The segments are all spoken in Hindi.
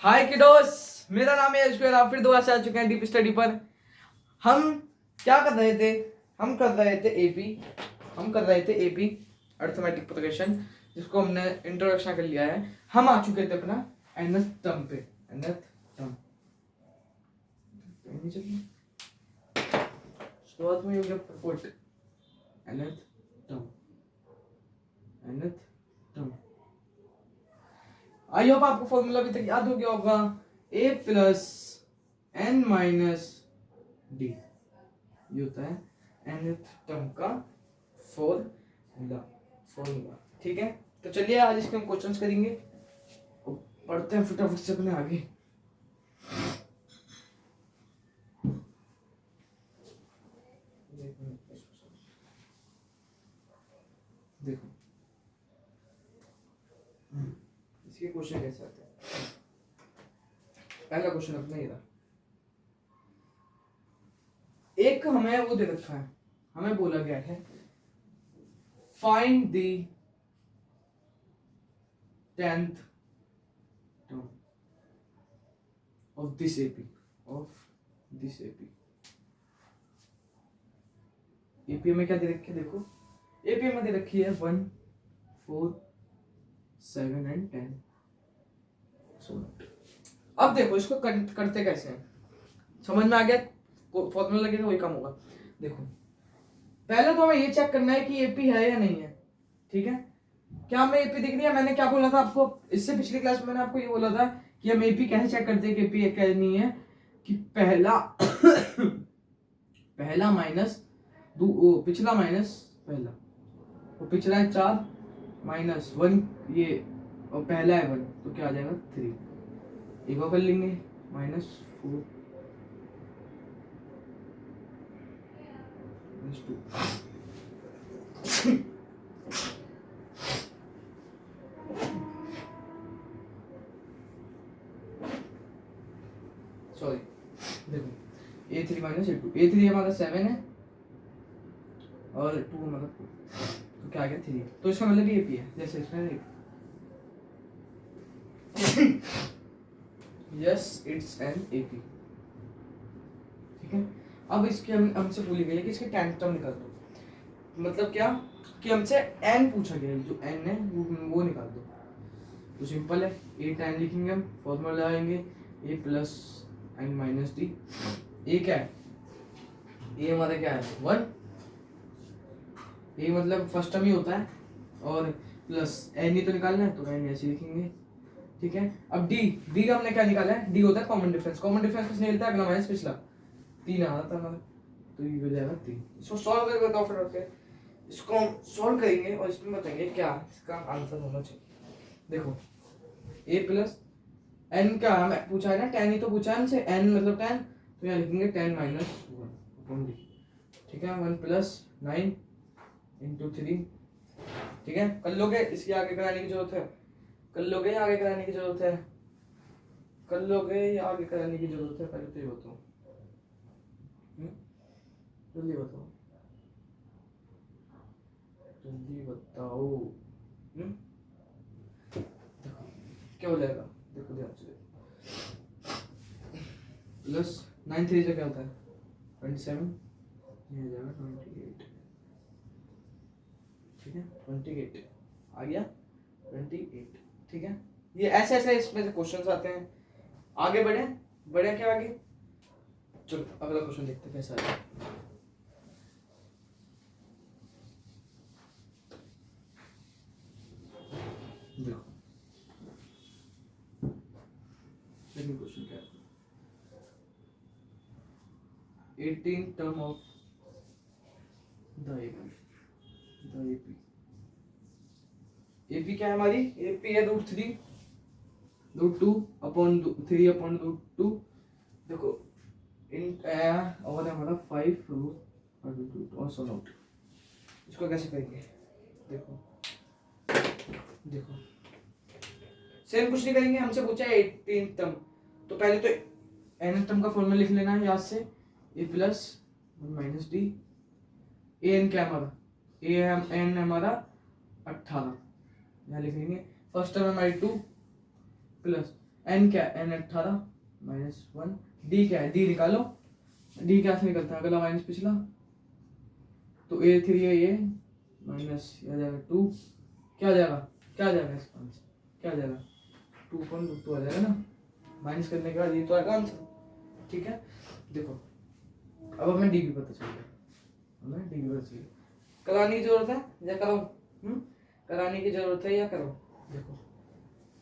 हाय किडोस, मेरा नाम है यश, आप फिर दोबारा से आ चुके हैं डीप स्टडी पर। हम क्या कर रहे थे? हम कर रहे थे एपी अर्थमेटिक प्रोग्रेशन, जिसको हमने इंट्रोडक्शन कर लिया है। हम आ चुके थे अपना nth टर्म पे। nth टर्म शुरुआत में हो गया put nth term. I hope आपको फॉर्मूला अभी तक याद हो गया होगा। a plus n minus D, ये होता है nth टर्म का फॉर्मूला। ठीक है, तो चलिए आज इसके हम क्वेश्चंस करेंगे और पढ़ते हैं फटाफट से अपने आगे। देखो इसके क्वेश्चन कैसे आते हैं। पहला क्वेश्चन अपना ये रहा। एक हमें वो दे रखा है, हमें बोला गया है find the 10th term of this AP AP में क्या दे रखी है? देखो AP में दे रखी है 1, 4, 7 and 10। अब देखो इसको करते कैसे हैं, समझ में आ गया? फॉर्मूला लगेगा वही काम होगा। देखो पहले तो हमें ये चेक करना है कि एपी है या नहीं है। ठीक है, क्या हमें एपी दिख रही है? मैंने क्या बोला था आपको इससे पिछली क्लास में? मैंने आपको ये बोला था कि हम एपी कैसे चेक करते हैं कि एपी है क्या नहीं है। कि पहला माइनस पिछला माइनस पहला, वो पिछला है 4 माइनस 1 ये, और पहला है 1, तो क्या आ जाएगा 3। एक और कर लेंगे -4 -2 सॉरी, देखो A3 माइनस A2, A3 हमारा 7 है और 2 हमारा 4, तो क्या आ गया 3। तो इसका मतलब ये AP है, जैसे इसमें यस इट्स एन AP। ठीक है, अब इसके हमसे बोली गई है कि इसके 10th टर्म निकाल दो। मतलब क्या कि हमसे n पूछा गया है, जो n है वो निकाल दो। तो सिंपल है, a tan लिखेंगे हम, फॉर्मूला लगाएंगे a plus n minus D. a क्या है? a हमारा क्या है 1, a मतलब फर्स्ट टर्म ही होता है, और प्लस n ही तो निकालना है, तो n ऐसे लिखेंगे। ठीक है, अब d का हमने क्या निकाला है? d होता है कॉमन डिफरेंस। कॉमन डिफरेंस किसने मिलता है? अगला माइनस पिछला, 3 आ रहा था हमारा, तो ये हो जाएगा 3। इसको सॉल्व करके बताओ फिर। इसको हम सॉल्व करेंगे और इसमें बताएंगे क्या इसका आंसर होना चाहिए। देखो a प्लस n का हमें पूछा है ना, 10 ही तो पूछा है हमसे, n मतलब 10, तो यहाँ लिखेंगे 10 माइनस 1 अपॉन d। ठीक है, 1 प्लस 9 इंटू 3। ठीक है, कर लोगे? इसकी आगे कराने की जरूरत है? कर लोगे या आगे कराने की जरूरत है? कर लोगे या आगे कराने की जरूरत है? पहले तो ये बताओ, जल्दी बताओ, जल्दी बताओ। देखो क्या हो जाएगा, देखो ध्यान से। प्लस 9 3 से क्या होता है 27, ये हो जाएगा 28। ठीक है, 28 आ गया 28। ठीक है, ये ऐसे ऐसे इसमें से क्वेश्चंस आते हैं। आगे बढ़े क्या आगे? चलो अगला क्वेश्चन देखते हैं कैसा है। देखो सेकंड क्वेश्चन क्या है? 18th term of the AP. AP क्या है हमारी? एपी है √2 अपॉन 3 अपॉन √2। देखो इन और हमारा 5 √2 और सॉल्व आउट। इसको कैसे करेंगे? देखो सेम कुछ नहीं करेंगे, हमसे पूछा है 18th टर्म, तो पहले तो nth टर्म का फॉर्मूला लिख लेना है याद से, a plus 1 minus D. an क्या हमारा? n हमारा 18, यहाँ लिख लेंगे। फर्स्ट टर्म हमारी 2 प्लस एन क्या है, एन 18 -1, डी क्या है, डी निकालो, डी क्या से निकलता है, अगला माइनस पिछला, तो ए 3 है ये, माइनस आ जाएगा 2, क्या आ जाएगा, क्या आ जाएगा इसका आंसर, क्या आ जाएगा 2.2 आ जाएगा ना, माइनस करने के बाद ये तो आएगा आंसर। ठीक है, देखो अब हमें डी भी पता चल गया, हमें डी भी पता चल गया। कराने की जरूरत है या करो, कराने की जरूरत है या करो, देखो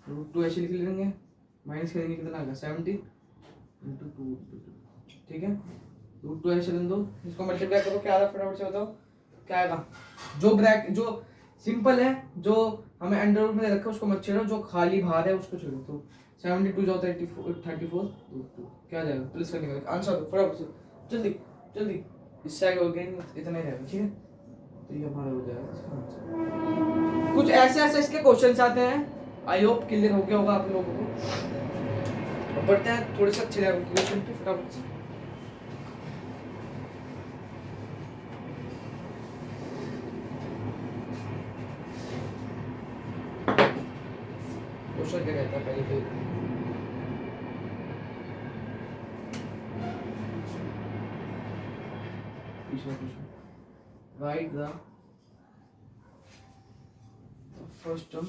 √2 ऐसे लिख लेंगे, माइनस करेंगे कितना आएगा 70 × 2, ठीक है, √2 ऐसे लिख दो, इसको मल्टीप्लाई करो, क्या आ रहा फटाफट से बताओ, क्या आएगा, जो ब्रैकेट जो सिंपल है, जो हमें अंडर रूट में रखा है उसको मत छेड़ो, जो खाली बाहर है उसको छेड़ो, तो 72 जाओ 34 क्या आ जाएगा, प्लस करने का आंसर फटाफट से, जल्दी जल्दी, इससे आगे हो गया इतना ही रहेगा, ठीक है, तो ये हमारा हो जाएगा। कुछ ऐसे ऐसे इसके क्वेश्चंस आते हैं, आई होप क्लियर हो गया होगा आप लोगों को। बढ़ते हैं थोड़े से अच्छे लेवल के क्वेश्चन पे फटाफट से। क्वेश्चन क्या कहता है पहले तो, write the first term,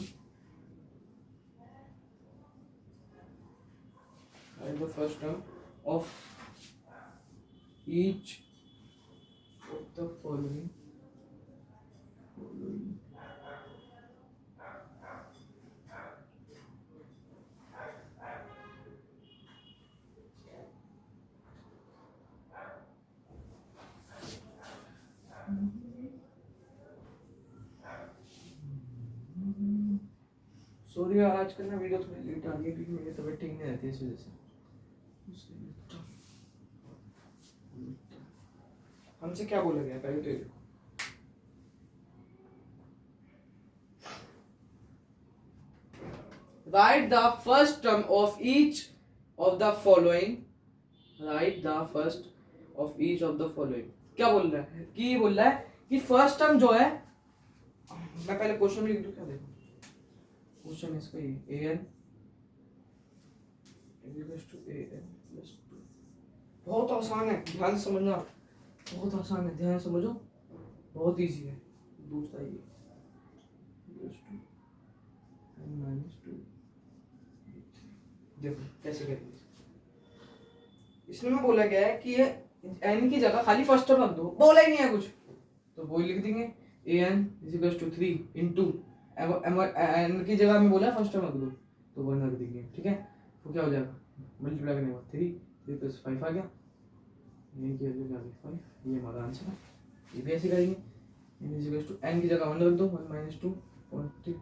write the first term of each of the following sorry यार आज कल ना वीडियो थोड़ी लेट आ गई क्योंकि मेरी तबीयत ठीक नहीं रहती इस वजह से। हमसे क्या बोला गया पहले तो देखो, write the first term of each of the following, write the first of each of the following। क्या बोल रहा है कि बोल रहा है कि फर्स्ट टर्म जो है, मैं पहले क्वेश्चन लिख दूं क्या, देखो क्वेश्चन इसका ये an = an+2, बहुत आसान है, ध्यान से समझना, बहुत आसान है, ध्यान से समझो, बहुत इजी है। दूसरा ये n-2, देखो कैसे करेंगे, इसमें में बोला गया है कि ये n की जगह खाली फर्स्ट टर्म रख दो, बोला ही नहीं है कुछ, तो वो लिख देंगे an = 3 × n की जगह में बोला है फर्स्ट टर्म रख दो, तो 1 रख देंगे, ठीक है, तो क्या हो जाएगा, मल्टीप्लाई करने के बाद 3 + 5 आ गया, ये क्या हो जाएगा 5, ये हमारा आंसर है। ये भी ऐसे करेंगे, n की जगह 1 रख दो, 1 - 2 40,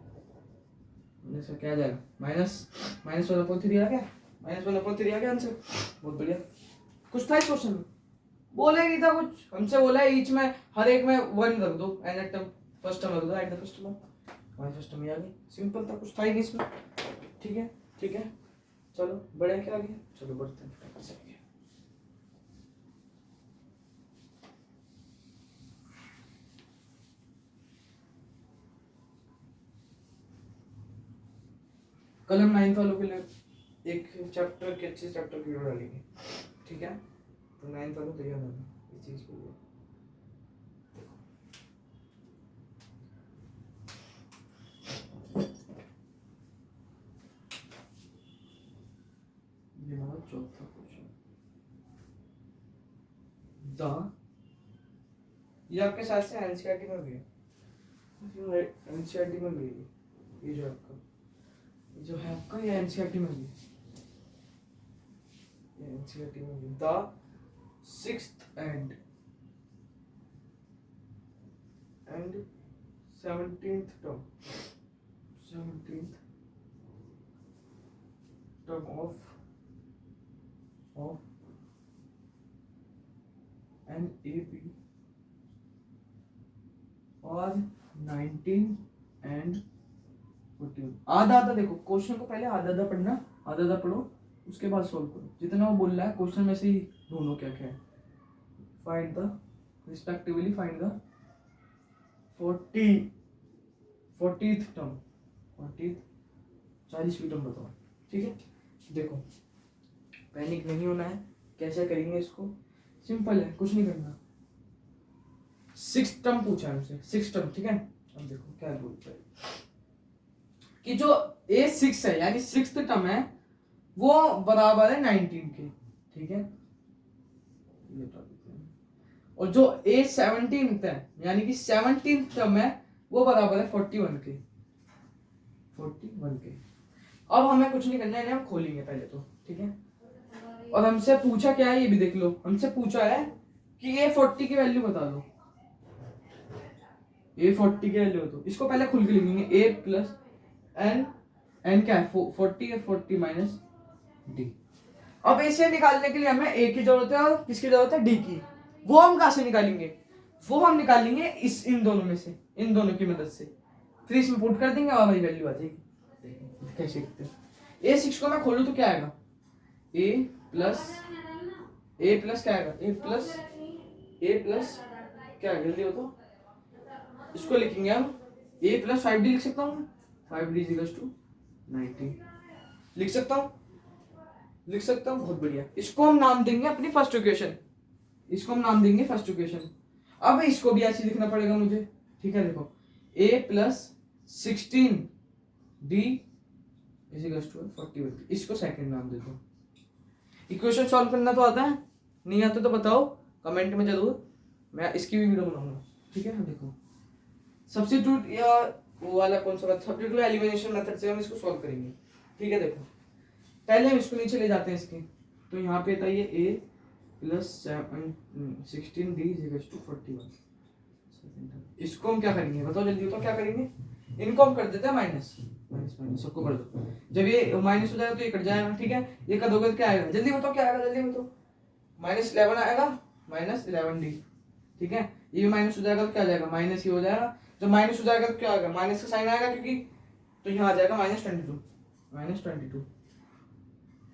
इसका क्या आ जाएगा, -1/3 आ गया, -1/3 आ गया आंसर, बहुत बढ़िया। कुछ था इस क्वेश्चन में, बोला ही नहीं था कुछ, हमसे बोला है ईच में हर एक में 1 रख दो, एन टर्म फर्स्ट टर्म रख दो, एट द फर्स्ट टर्म, हमारी फर्स्ट टर्म ये आ गई, सिंपल था, कुछ था ही नहीं इसमें, ठीक है ठीक है, चलो बढ़िया, क्या आ गया, चलो बढ़ते हैं फटाफट से। कल हम 9th वालों के लिए एक चैप्टर के अच्छे चैप्टर की वीडियो डालेंगे, ठीक है, तो 9th वालों को ध्यान रखना इस चीज को, ये हमारा चौथा क्वेश्चन, ये आपके साथ से एनसीईआरटी में भी है, एनसीईआरटी में भी है, ये जो है आपका ये एनसीईआरटी में भी है, ये एनसीईआरटी में भी, the 6th and 17th term, 17th term of an AP और 19 and 14, आधा आधा देखो क्वेश्चन को, पहले आधा आधा पढ़ना, आधा आधा पढ़ो, उसके बाद सॉल्व करो, जितना वो बोल रहा है क्वेश्चन में से ही ढूंढो क्या क्या है, find the respectively find the 40th term, 40th 40वीं टर्म बताओ, ठीक है, देखो पैनिक नहीं होना है, कैसे करेंगे इसको, सिंपल है, कुछ नहीं करना। 6 टर्म पूछा है हमसे, 6 टर्म, ठीक है। अब देखो क्या बोलते हैं कि जो A6 है यानी 6th टर्म है वो बराबर है 19 के, ठीक है। ये बता देते हैं। और जो A17 है यानी कि 17th टर्म है वो बराबर है 41 के, 41 के। अब हमें कुछ नहीं करना है, हम खोलेंगे पहले तो, ठीक है। और हमसे पूछा क्या है ये भी देख लो, हमसे पूछा है कि A40 की वैल्यू बता दो, A40 की वैल्यू तो इसको पहले खुल के लिखेंगे A प्लस एन, एन क्या है 40 है, 40 माइनस डी। अब इसे निकालने के लिए हमें A की जरूरत है और किसकी जरूरत है, D की। वो हम कहां से निकालेंगे, वो हम निकालेंगे इन दोनों में से, इन दोनों की मदद से। फिर इसमें पुट कर देंगे और हमारी वैल्यू आ जाएगी। कैसे लिखते हैं, A6 को मैं खोलूं तो क्या आएगा, A प्लस क्या आएगा, A प्लस क्या है, जल्दी हो तो इसको लिखेंगे हम A प्लस 5D लिख सकता हूँ, 5D इक्वल्स टू 19 लिख सकता हूँ, बहुत बढ़िया। इसको हम नाम देंगे अपनी फर्स्ट इक्वेशन, इसको हम नाम देंगे फर्स्ट इक्वेशन। अब इसको भी ऐसे लिखना पड़ेगा मुझे, ठीक है। देखो A plus 16D equals to 41, इसको सेकंड नाम दे दो। इक्वेशन सॉल्व करना तो आता है, नहीं आता तो बताओ कमेंट में जरूर, मैं इसकी भी वीडियो बनाऊंगा, ठीक है। देखो सब्स्टिट्यूट या वो वाला कौन सा, सब्स्टिट्यूट एलिमिनेशन मेथड से हम इसको सॉल्व करेंगे, ठीक है। देखो पहले हम इसको नीचे ले जाते हैं इसके, तो यहाँ पे था ये A plus 16D equals to 41। इसको हम क्या करेंगे बताओ जल्दी बताओ, क्या करेंगे, इनको हम कर देते हैं माइनस, माइनस सबको कर दो। जब ये माइनस हो जाएगा तो ये कट जाएगा, ठीक है। ये कर दोगे तो क्या आएगा, जल्दी बताओ क्या आएगा, जल्दी बताओ, -11 आएगा, -11D, ठीक है। ये भी माइनस हो जाएगा तो क्या आ जाएगा, माइनस ही हो जाएगा। जब माइनस हो जाएगा तो क्या आएगा, माइनस का साइन आएगा क्योंकि, तो यहाँ आ जाएगा -22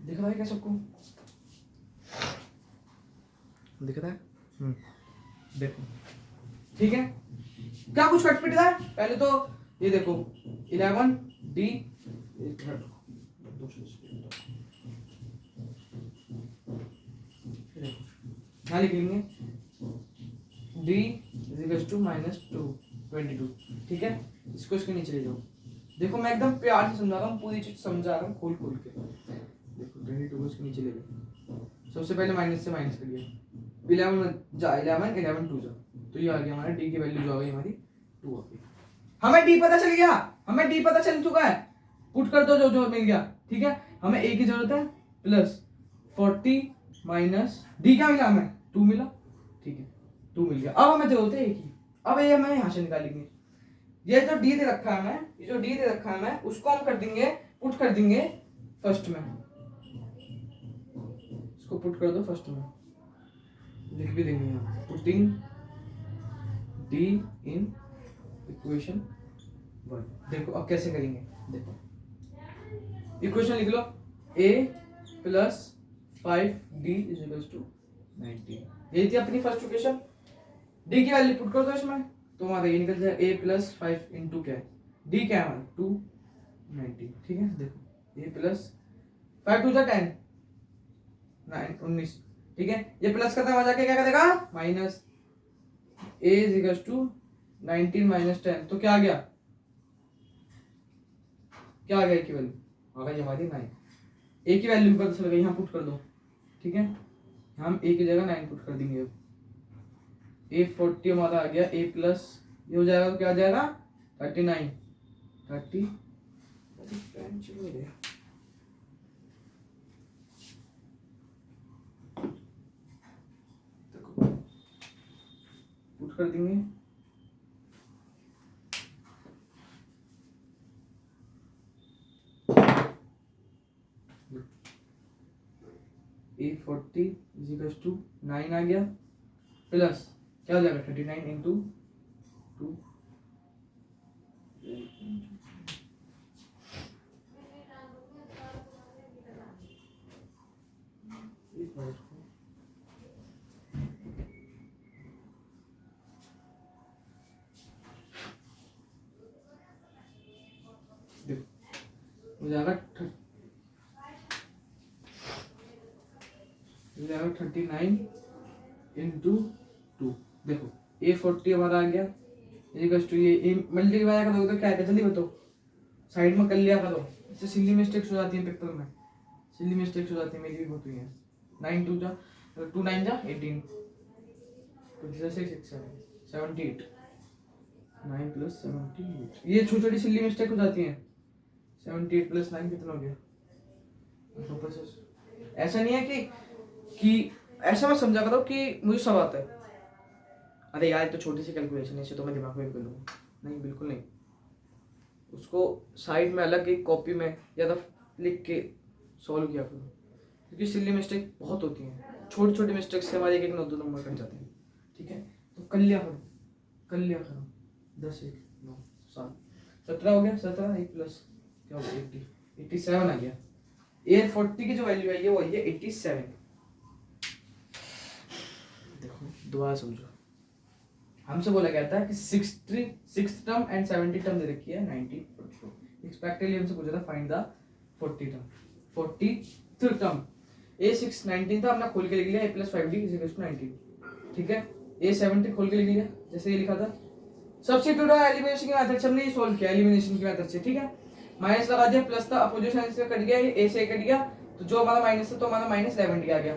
दिख रहा है क्या सबको, दिख रहा है, देखो ठीक है। क्या कुछ कट पिट रहा है, पहले तो ये देखो 11D, यहाँ लिख लेंगे D इक्वल्स टू -22, ठीक है। इसको इसके नीचे ले जाओ। देखो मैं एकदम प्यार से समझा रहा हूँ, पूरी चीज समझा रहा हूँ खोल खोल के। देखो 22 को इसके नीचे ले गए, सबसे पहले माइनस से माइनस कर दिया, 11 2 जा, तो ये आ गया हमारा D की वैल्यू जो आ गई हमारी 2 आ गई। हमें D पता चल गया, हमें D पता चल चुका है, पुट कर दो जो जो मिल गया, ठीक है। हमें A की जरूरत है प्लस 40 माइनस D क्या मिला, हमें 2 मिला, ठीक है, 2 मिल गया। अब हमें जरूरत है A की, अब ये हमें यहाँ से निकालेंगे। ये जो D दे रखा है हमें, ये जो D दे रखा है हमें, उसको हम कर देंगे, पुट कर देंगे फर्स्ट में, इसको पुट कर दो फर्स्ट में, लिख भी देंगे यहाँ, पुटिंग D इन इक्वेशन 1। देखो अब कैसे करेंगे, देखो इक्वेशन लिख लो, A plus 5D is equals to 19, यही थी अपनी फर्स्ट इक्वेशन। D की वैल्यू पुट कर दो इसमें, तो हमारा ये निकल जाए A प्लस 5 इंटू क्या है, D क्या है हमारा 290, ठीक है। देखो A प्लस 5 2 10 19, ठीक है। ये प्लस करता है जाके क्या करेगा, minus A is equals to 19 minus 10, तो क्या आ गया, क्या आ गया की वैल्यू आ गई हमारी 9। A की वैल्यू पता चल गई, यहाँ पुट कर दो, ठीक है। हम A की जगह 9 पुट कर देंगे। A40 हमारा आ गया, A प्लस ये हो जाएगा तो क्या आ जाएगा 39 30 पुट कर देंगे, A40 इज इक्वल्स टू 9 आ गया, प्लस क्या हो जाएगा 39 इंटू 2, हो जाएगा 1139 इंटू 2। देखो A40 हमारा आ गया, इक्वल्स टू ये मल्टीप्लाई करोगे तो क्या आएगा जल्दी बताओ, साइड में कर लिया करो, इससे सिली मिस्टेक्स हो जाती है पेपर में, सिली मिस्टेक्स हो जाती है, मेरी भी बहुत हुई है। 9 2 जा 2 9 जा 18 26 78 9 प्लस 78, ये छोटी छोटी सिली मिस्टेक हो जाती है। 78 प्लस 9 कितना हो गया 250। ऐसा नहीं है कि ऐसा मत समझा करो कि मुझे सब आता है, अरे यार तो छोटी सी कैलकुलेशन है, इसे तो मैं दिमाग में कर लूँगा, नहीं बिल्कुल नहीं। उसको साइड में अलग एक कॉपी में या तो लिख के सॉल्व किया करो, क्योंकि सिली मिस्टेक बहुत होती हैं, छोटी छोटी मिस्टेक से हमारे एक 9 2 नंबर कट जाते हैं। ठीक है, तो कर लिया करो 10 1 9 7 17 हो गया, 17 1 प्लस क्या हो गया 80 87 आ गया। A40 की जो वैल्यू है ये वो है 87। देखो दोबारा समझो, हमसे बोला गया था कि 6th टर्म एंड 70 टर्म दे रखी है 90 42। एक्सपेक्टेडली हमसे पूछा था find the 40 term 40th term. A6 19 था, हमने खोल के लिख लिया a + 5d = 19। ठीक है, A70 खोल के लिख लिया जैसे ये लिखा था, सब्स्टिट्यूट और एलिमिनेशन की मेथड से हमने ये सॉल्व किया, एलिमिनेशन की मेथड से। ठीक है, माइनस लगा दिया, प्लस था, अपोजिट साइन से कट गया, ये a से कट गया, तो जो हमारा माइनस था तो हमारा -11 आ गया,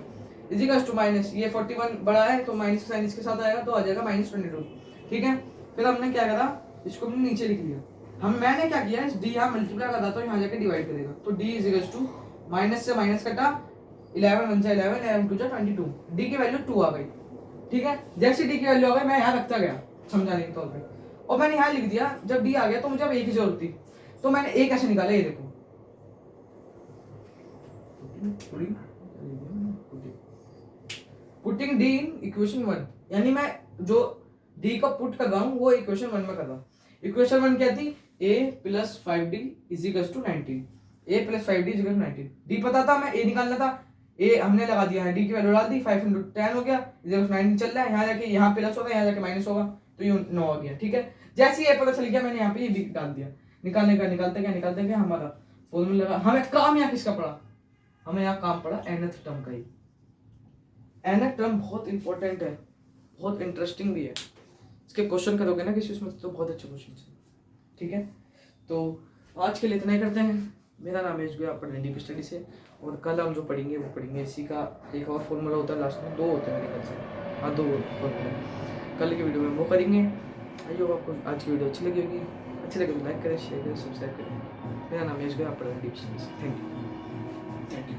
इजिकल्स टू माइनस ये 41 बड़ा है तो माइनस का साइन इसके साथ आएगा तो आ जाएगा -22। ठीक है, फिर हमने क्या करा, इसको हमने नीचे लिख लिया। मैंने क्या किया, d यहाँ मल्टीप्लाई कर देता हूँ, यहाँ जाके डिवाइड करेगा, तो d इजिकल्स टू माइनस से माइनस कटा, 11 1 11 11 2 22, d की वैल्यू 2 आ गई। ठीक है, जैसे d की वैल्यू आ गई मैं यहाँ रखता गया समझाने के तौर पे, और मैंने यहाँ लिख दिया, जब d आ गया तो मुझे अब a की जरूरत थी, तो मैंने a कैसे निकाला, ये देखो पुटिंग d इन इक्वेशन 1, यानी मैं जो d को पुट कर रहा हूँ वो इक्वेशन 1 में कर रहा हूँ। इक्वेशन 1 क्या थी, a + 5d = 19, a + 5d = 19। d पता था, मैं a निकालना था, a हमने लगा दिया है, d की वैल्यू डाल दी, 5 × 10 हो गया, 19 चल रहा है, यहाँ जाके यहाँ प्लस होगा, यहाँ जाके माइनस होगा, तो ये 9 आ गया। ठीक है, जैसे ये पता चल गया मैंने यहाँ पे ये b डाल दिया, निकालते गया हमारा फॉर्मूला लगा। हमें काम यहाँ किसका पड़ा, हमें यहाँ काम पड़ा nth टर्म का ही। nth टर्म बहुत इंपॉर्टेंट है, बहुत इंटरेस्टिंग भी है, इसके क्वेश्चन करोगे ना किसी उसमें तो बहुत अच्छे क्वेश्चन है। ठीक है, तो आज के लिए इतना ही करते हैं। मेरा नाम है आप पढ़ रहे स्टडी से, और कल हम जो पढ़ेंगे वो पढ़ेंगे इसी का एक और फॉर्मूला होता है, लास्ट में 2 होते हैं मेरे ख्याल से, हाँ 2 फॉर्मूला कल की वीडियो में वो करेंगे। आई होप आपको आज की वीडियो अच्छी लगी होगी, अच्छी लगे तो लाइक करें, शेयर करें, सब्सक्राइब करें। मेरा नाम है आप पढ़ रहे स्टडी से। Thank you.